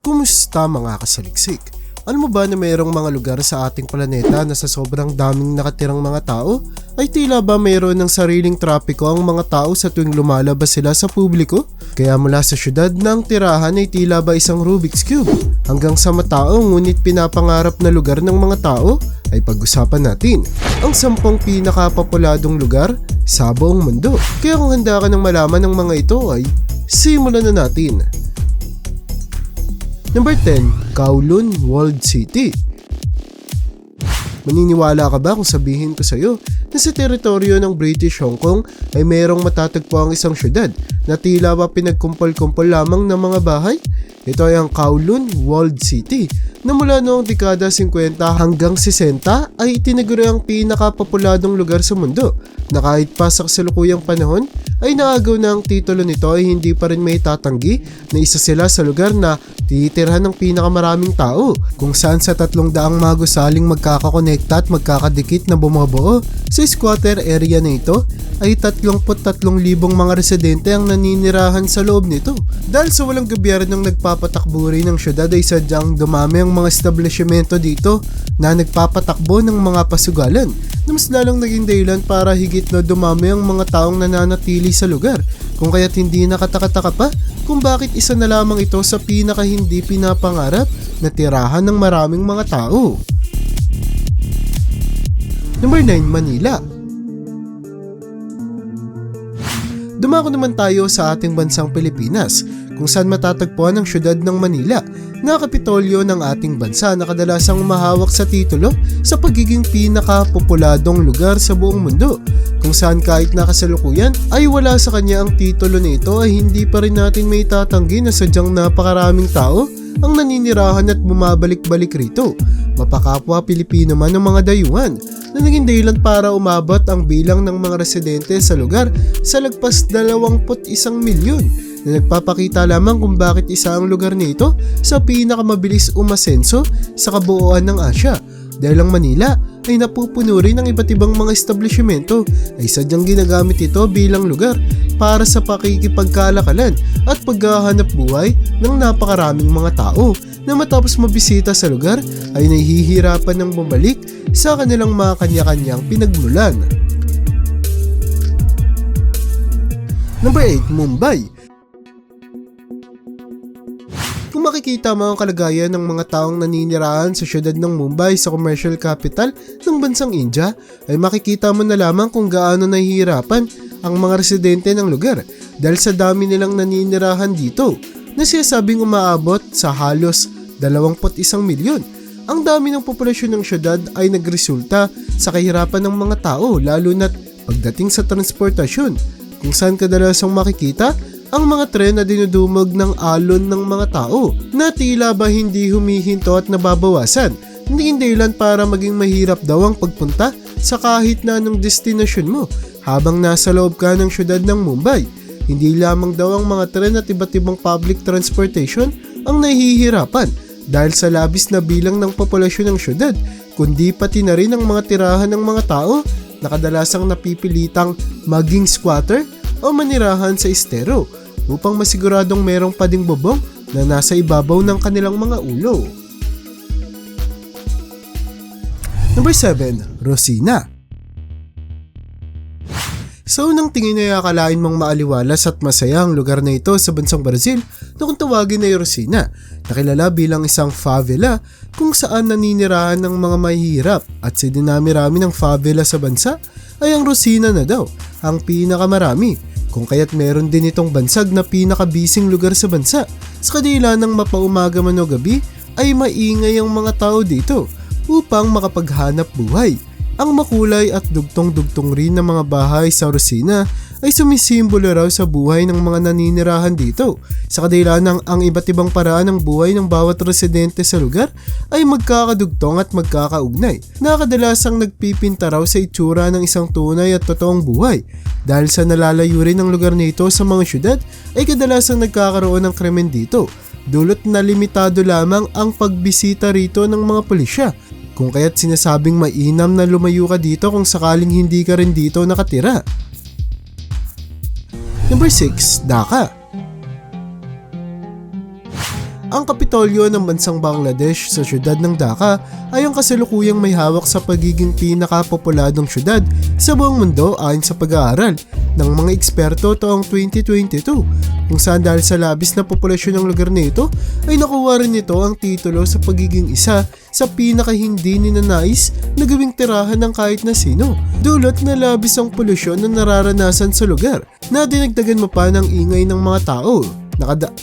Kumusta mga kasaliksik? Alam mo ba na mayroong mga lugar sa ating planeta na sa sobrang daming nakatirang mga tao ay tila ba mayroon ng sariling trapiko ang mga tao sa tuwing lumalabas sila sa publiko? Kaya mula sa syudad ng tirahan ay tila ba isang Rubik's Cube hanggang sa matao ngunit pinapangarap na lugar ng mga tao ay pag-usapan natin ang 10 pinakapopuladong lugar sa buong mundo. Kaya kung handa ka ng malaman ng mga ito ay simulan na natin. Number 10, Kowloon Walled City. Maniniwala ka ba kung sabihin ko sa iyo na sa teritoryo ng British Hong Kong ay mayroong matatagpo ang isang syudad na tila ba pinagkumpol-kumpol lamang ng mga bahay? Ito ay ang Kowloon Walled City na mula noong dekada 50 hanggang 60 ay itinaguri ang pinakapopuladong lugar sa mundo na kahit pa sa kasalukuyang panahon ay naagaw na ang titulo nito ay hindi pa rin may tatanggi na isa sila sa lugar na tinitirhan ng pinakamaraming tao kung saan sa 300 mga gusaling magkakakonekta at magkakadikit na bumubuo sa squatter area na ito ay 33,000 mga residente ang naninirahan sa loob nito. Dahil sa walang gobyernong nagpapatakbo rin ng syudad ay sadyang dumami ang mga establishmento dito na nagpapatakbo ng mga pasugalan na mas lalong naging dahilan para higit na dumami ang mga taong nananatili sa lugar kung kaya't hindi nakataka-taka pa kung bakit isa na lamang ito sa pinaka hindi pinapangarap na tirahan ng maraming mga tao. Number 9, Manila. Dumako naman tayo sa ating bansang Pilipinas kung saan matatagpuan ang syudad ng Manila na kapitolyo ng ating bansa na kadalasang mahawak sa titulo sa pagiging pinakapopuladong lugar sa buong mundo kung saan kahit nakasalukuyan ay wala sa kanya ang titulo nito ay hindi pa rin natin may tatanggi na sadyang napakaraming tao ang naninirahan at bumabalik-balik rito. Mapakapwa Pilipino man ng mga dayuhan na naging dahilan para umabot ang bilang ng mga residente sa lugar sa lagpas 21 milyon na nagpapakita lamang kung bakit isa ang lugar nito sa pinakamabilis umasenso sa kabuuan ng Asya. Dahil ang Manila ay napupuno rin ng iba't ibang mga establishmento ay sadyang ginagamit ito bilang lugar para sa pakikipagkalakalan at paghahanap buhay ng napakaraming mga tao na matapos mabisita sa lugar ay nahihirapan ng bumalik sa kanilang mga kanya-kanyang pinagmulan. Number 8, Mumbai. Kung makikita mo ang kalagayan ng mga taong naninirahan sa syudad ng Mumbai sa commercial capital ng bansang India, ay makikita mo na lamang kung gaano nahihirapan ang mga residente ng lugar dahil sa dami nilang naninirahan dito na sinasabing umaabot sa halos 21 milyon. Ang dami ng populasyon ng syudad ay nagresulta sa kahirapan ng mga tao lalo na't pagdating sa transportasyon kung saan kadalasang makikita ang mga tren na dinudumog ng alon ng mga tao na tila ba hindi humihinto at nababawasan. Hindi dahilan para maging mahirap daw ang pagpunta sa kahit na anong destinasyon mo habang nasa loob ka ng syudad ng Mumbai. Hindi lamang daw ang mga tren at iba't ibang public transportation ang nahihirapan dahil sa labis na bilang ng populasyon ng syudad, kundi pati na rin ang mga tirahan ng mga tao na kadalasang napipilitang maging squatter o manirahan sa estero upang masiguradong merong pading bubong na nasa ibabaw ng kanilang mga ulo. Number 7, Rosina. Sa unang tingin ay akalain mong maaliwalas at masaya ang lugar na ito sa bansang Brazil na kung tawagin ay Rosina, nakilala bilang isang favela kung saan naninirahan ng mga mahihirap at sa dinami-rami ng favela sa bansa ay ang Rosina na daw ang pinakamarami. Kung kaya't meron din itong bansag na pinakabising lugar sa bansa. Sa kadila ng mapaumaga man o gabi ay maingay ang mga tao dito upang makapaghanap buhay. Ang makulay at dugtong-dugtong rin ng mga bahay sa Rosina ay sumisimbolo raw sa buhay ng mga naninirahan dito. Sa kadila ng ang iba't ibang paraan ng buhay ng bawat residente sa lugar ay magkakadugtong at magkakaugnay na kadalasang nagpipinta raw sa itsura ng isang tunay at totoong buhay. Dahil sa nalalayo rin ng lugar nito sa mga syudad ay kadalasang nagkakaroon ng krimen dito. Dulot na limitado lamang ang pagbisita rito ng mga pulisya. Kung kaya't sinasabing mainam na lumayo ka dito kung sakaling hindi ka rin dito nakatira. Number 6, Dhaka. Ang Kapitolyo ng bansang Bangladesh sa siyudad ng Dhaka ay ang kasalukuyang may hawak sa pagiging pinakapopuladong siyudad sa buong mundo ayon sa pag-aaral ng mga eksperto taong 2022, kung saan dahil sa labis na populasyon ng lugar nito ay nakuha rin nito ang titulo sa pagiging isa sa pinaka-hindi ninanais na gawing tirahan ng kahit na sino, dulot na labis ang polusyon na nararanasan sa lugar na dinagdagan mo pa ng ingay ng mga tao.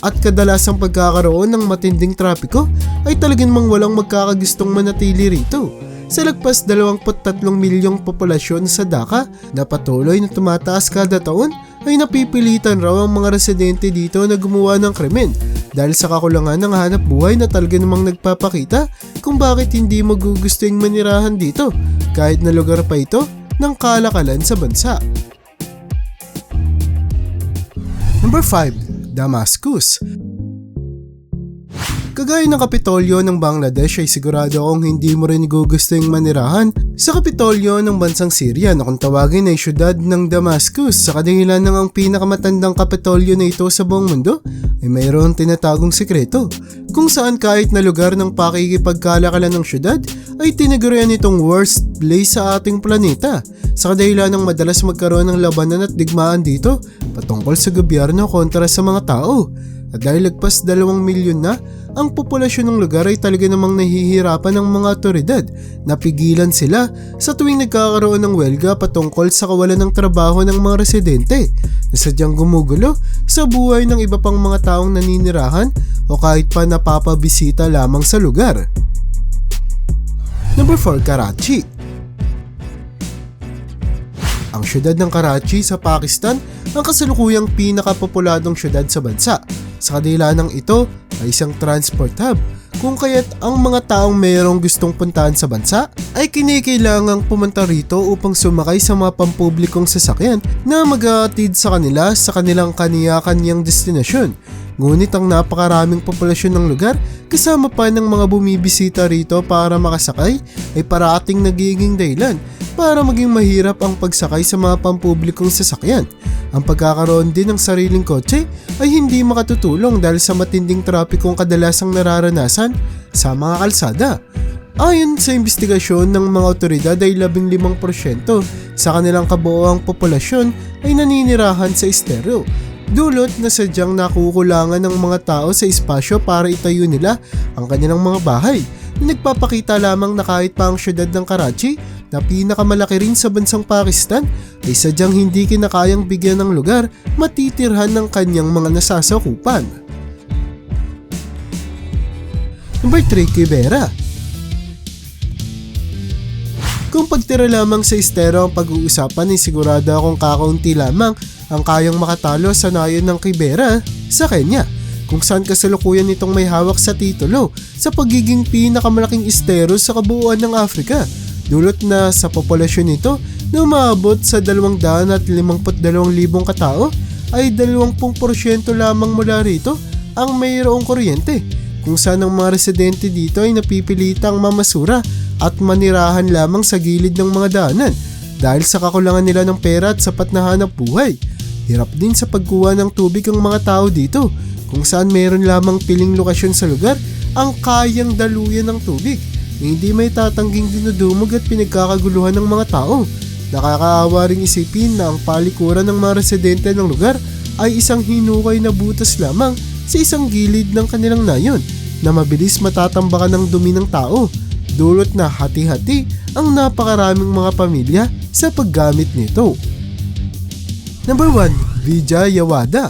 At kadalasang pagkakaroon ng matinding trapiko ay talagang walang magkakagustong manatili rito. Sa lagpas 23 milyong populasyon sa Dhaka na patuloy na tumataas kada taon, ay napipilitan raw ang mga residente dito na gumawa ng krimen dahil sa kakulangan ng hanap buhay na talaga namang nagpapakita kung bakit hindi mo gugustuhin manirahan dito kahit na lugar pa ito ng kalakalan sa bansa. Number 5. Damascus. Kagaya ng Kapitolyo ng Bangladesh ay sigurado akong hindi mo rin gugustuhin manirahan sa Kapitolyo ng bansang Syria na kung tawagin ay siyudad ng Damascus sa kadahilan ng ang pinakamatandang Kapitolyo na ito sa buong mundo ay mayroong tinatagong sikreto kung saan kahit na lugar ng pakikipagkalakalan ng siyudad ay tinagurian itong worst place sa ating planeta sa kadahilan ng madalas magkaroon ng labanan at digmaan dito patungkol sa gobyerno kontra sa mga tao. At dahil lagpas 2 milyon na ang populasyon ng lugar ay talaga namang nahihirapan ng mga otoridad na pigilan sila sa tuwing nagkakaroon ng welga patungkol sa kawalan ng trabaho ng mga residente na sadyang gumugulo sa buhay ng iba pang mga taong naninirahan o kahit pa napapabisita lamang sa lugar. Number 4. Karachi. Ang siyudad ng Karachi sa Pakistan ang kasalukuyang pinakapopuladong siyudad sa bansa. Sa kadahilan ng ito ay isang transport hub kung kaya't ang mga taong mayroong gustong puntahan sa bansa ay kinikailangang pumunta rito upang sumakay sa mga pampublikong sasakyan na mag-aatid sa kanila sa kanilang kaniya-kaniyang destinasyon. Ngunit ang napakaraming populasyon ng lugar kasama pa ng mga bumibisita rito para makasakay ay parating nagiging dahilan para maging mahirap ang pagsakay sa mga pampublikong sasakyan. Ang pagkakaroon din ng sariling kotse ay hindi makatutulong dahil sa matinding trapikong kadalasang nararanasan sa mga kalsada. Ayon sa investigasyon ng mga otoridad ay 15% sa kanilang kabuoang populasyon ay naninirahan sa estereo, dulot na sadyang nakukulangan ng mga tao sa espasyo para itayo nila ang kanilang mga bahay. Nagpapakita lamang na kahit pa ang siyudad ng Karachi na pinakamalaki rin sa bansang Pakistan ay sadyang hindi kinakayang bigyan ng lugar matitirhan ng kanyang mga nasasakupan. Number 3. Kibera. Kung pagtira lamang sa estero ang pag-uusapan ay sigurado akong kakaunti lamang ang kayang makatalo sa nayon ng Kibera sa Kenya, kung saan kasalukuyan itong may hawak sa titulo sa pagiging pinakamalaking estero sa kabuuan ng Africa, dulot na sa populasyon nito na umaabot sa 252,000 katao ay 20% lamang mula rito ang mayroong kuryente, kung saan ang mga residente dito ay napipilitang mamasura at manirahan lamang sa gilid ng mga daanan dahil sa kakulangan nila ng pera at sapat na hanap buhay. Hirap din sa pagkuha ng tubig ang mga tao dito, kung saan mayroon lamang piling lokasyon sa lugar ang kayang daluyan ng tubig na hindi may tatangging dinudumog at pinagkakaguluhan ng mga tao. Nakakaawa ring isipin na ang palikuran ng mga residente ng lugar ay isang hinukay na butas lamang sa isang gilid ng kanilang nayon na mabilis matatambakan ng dumi ng tao, dulot na hati-hati ang napakaraming mga pamilya sa paggamit nito. Number 1. Vijayawada.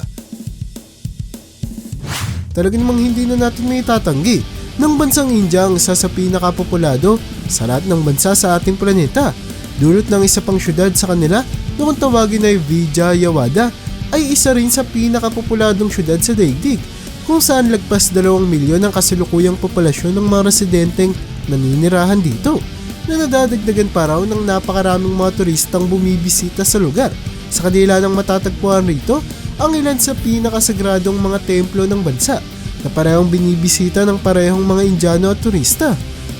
Talaga namang hindi na natin may tatanggi ng bansang India ang isa sa pinakapopulado sa lahat ng bansa sa ating planeta, dulot ng isa pang syudad sa kanila na kung tawagin ay Vijayawada ay isa rin sa pinakapopuladong syudad sa daigdig, kung saan lagpas 2 milyon ang kasalukuyang populasyon ng mga residenteng naninirahan dito, na nadadagdagan pa raw ng napakaraming mga turistang bumibisita sa lugar. Sa kadila ng matatagpuan rito ang ilan sa pinakasagradong mga templo ng bansa na parehong binibisita ng parehong mga Indiano at turista.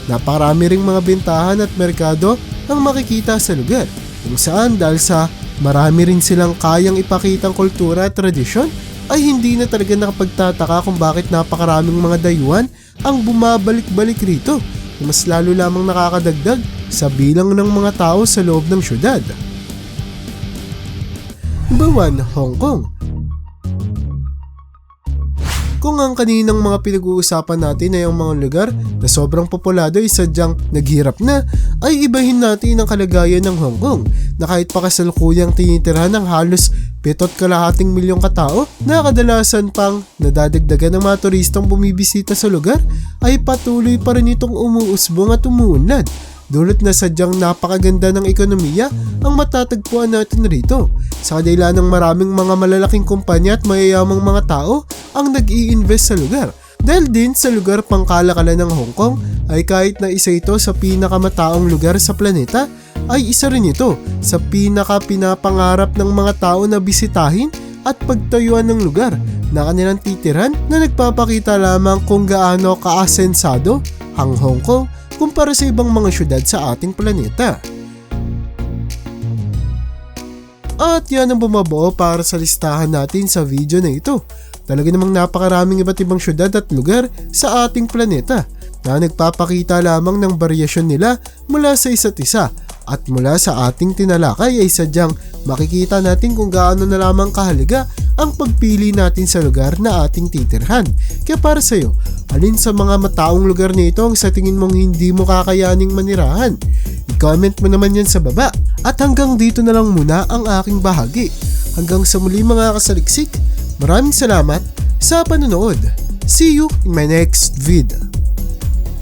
Napakarami ring mga bentahan at merkado ang makikita sa lugar, kung saan dahil sa marami rin silang kayang ipakitang kultura at tradisyon ay hindi na talaga nakapagtataka kung bakit napakaraming mga dayuhan ang bumabalik-balik rito na mas lalo lamang nakakadagdag sa bilang ng mga tao sa loob ng syudad. Number 1, Hong Kong. Kung ang kaninang mga pinag-uusapan natin ay ang mga lugar na sobrang populado ay sadyang naghirap na, ay ibahin natin ang kalagayan ng Hong Kong na kahit pa kasalukuyang tinitirhan ng halos 7.2 milyong katao na kadalasan pang nadadagdagan ng mga turistang bumibisita sa lugar, ay patuloy pa rin itong umuusbong at umuunlad. Dulot na sadyang napakaganda ng ekonomiya ang matatagpuan natin rito. Sa kadila ng maraming mga malalaking kumpanya at mayayamang mga tao ang nag-i-invest sa lugar. Dahil din sa lugar pangkalakalan ng Hong Kong ay kahit na isa ito sa pinakamataong lugar sa planeta, ay isa rin ito sa pinaka-pinapangarap ng mga tao na bisitahin at pagtayuan ng lugar na kanilang titiran, na nagpapakita lamang kung gaano kaasensado ang Hong Kong kumpara sa ibang mga syudad sa ating planeta. At yan ang bumabuo para sa listahan natin sa video na ito. Talaga namang napakaraming iba't ibang syudad at lugar sa ating planeta na nagpapakita lamang ng baryasyon nila mula sa isa't isa, at mula sa ating tinalakay ay sadyang makikita natin kung gaano na lamang kahalaga ang pagpili natin sa lugar na ating titirhan. Kaya para sa iyo, alin sa mga mataong lugar nito ang sa tingin mong hindi mo kakayaning manirahan? I-comment mo naman yan sa baba. At hanggang dito na lang muna ang aking bahagi. Hanggang sa muli mga kasaliksik, maraming salamat sa panonood. See you in my next video.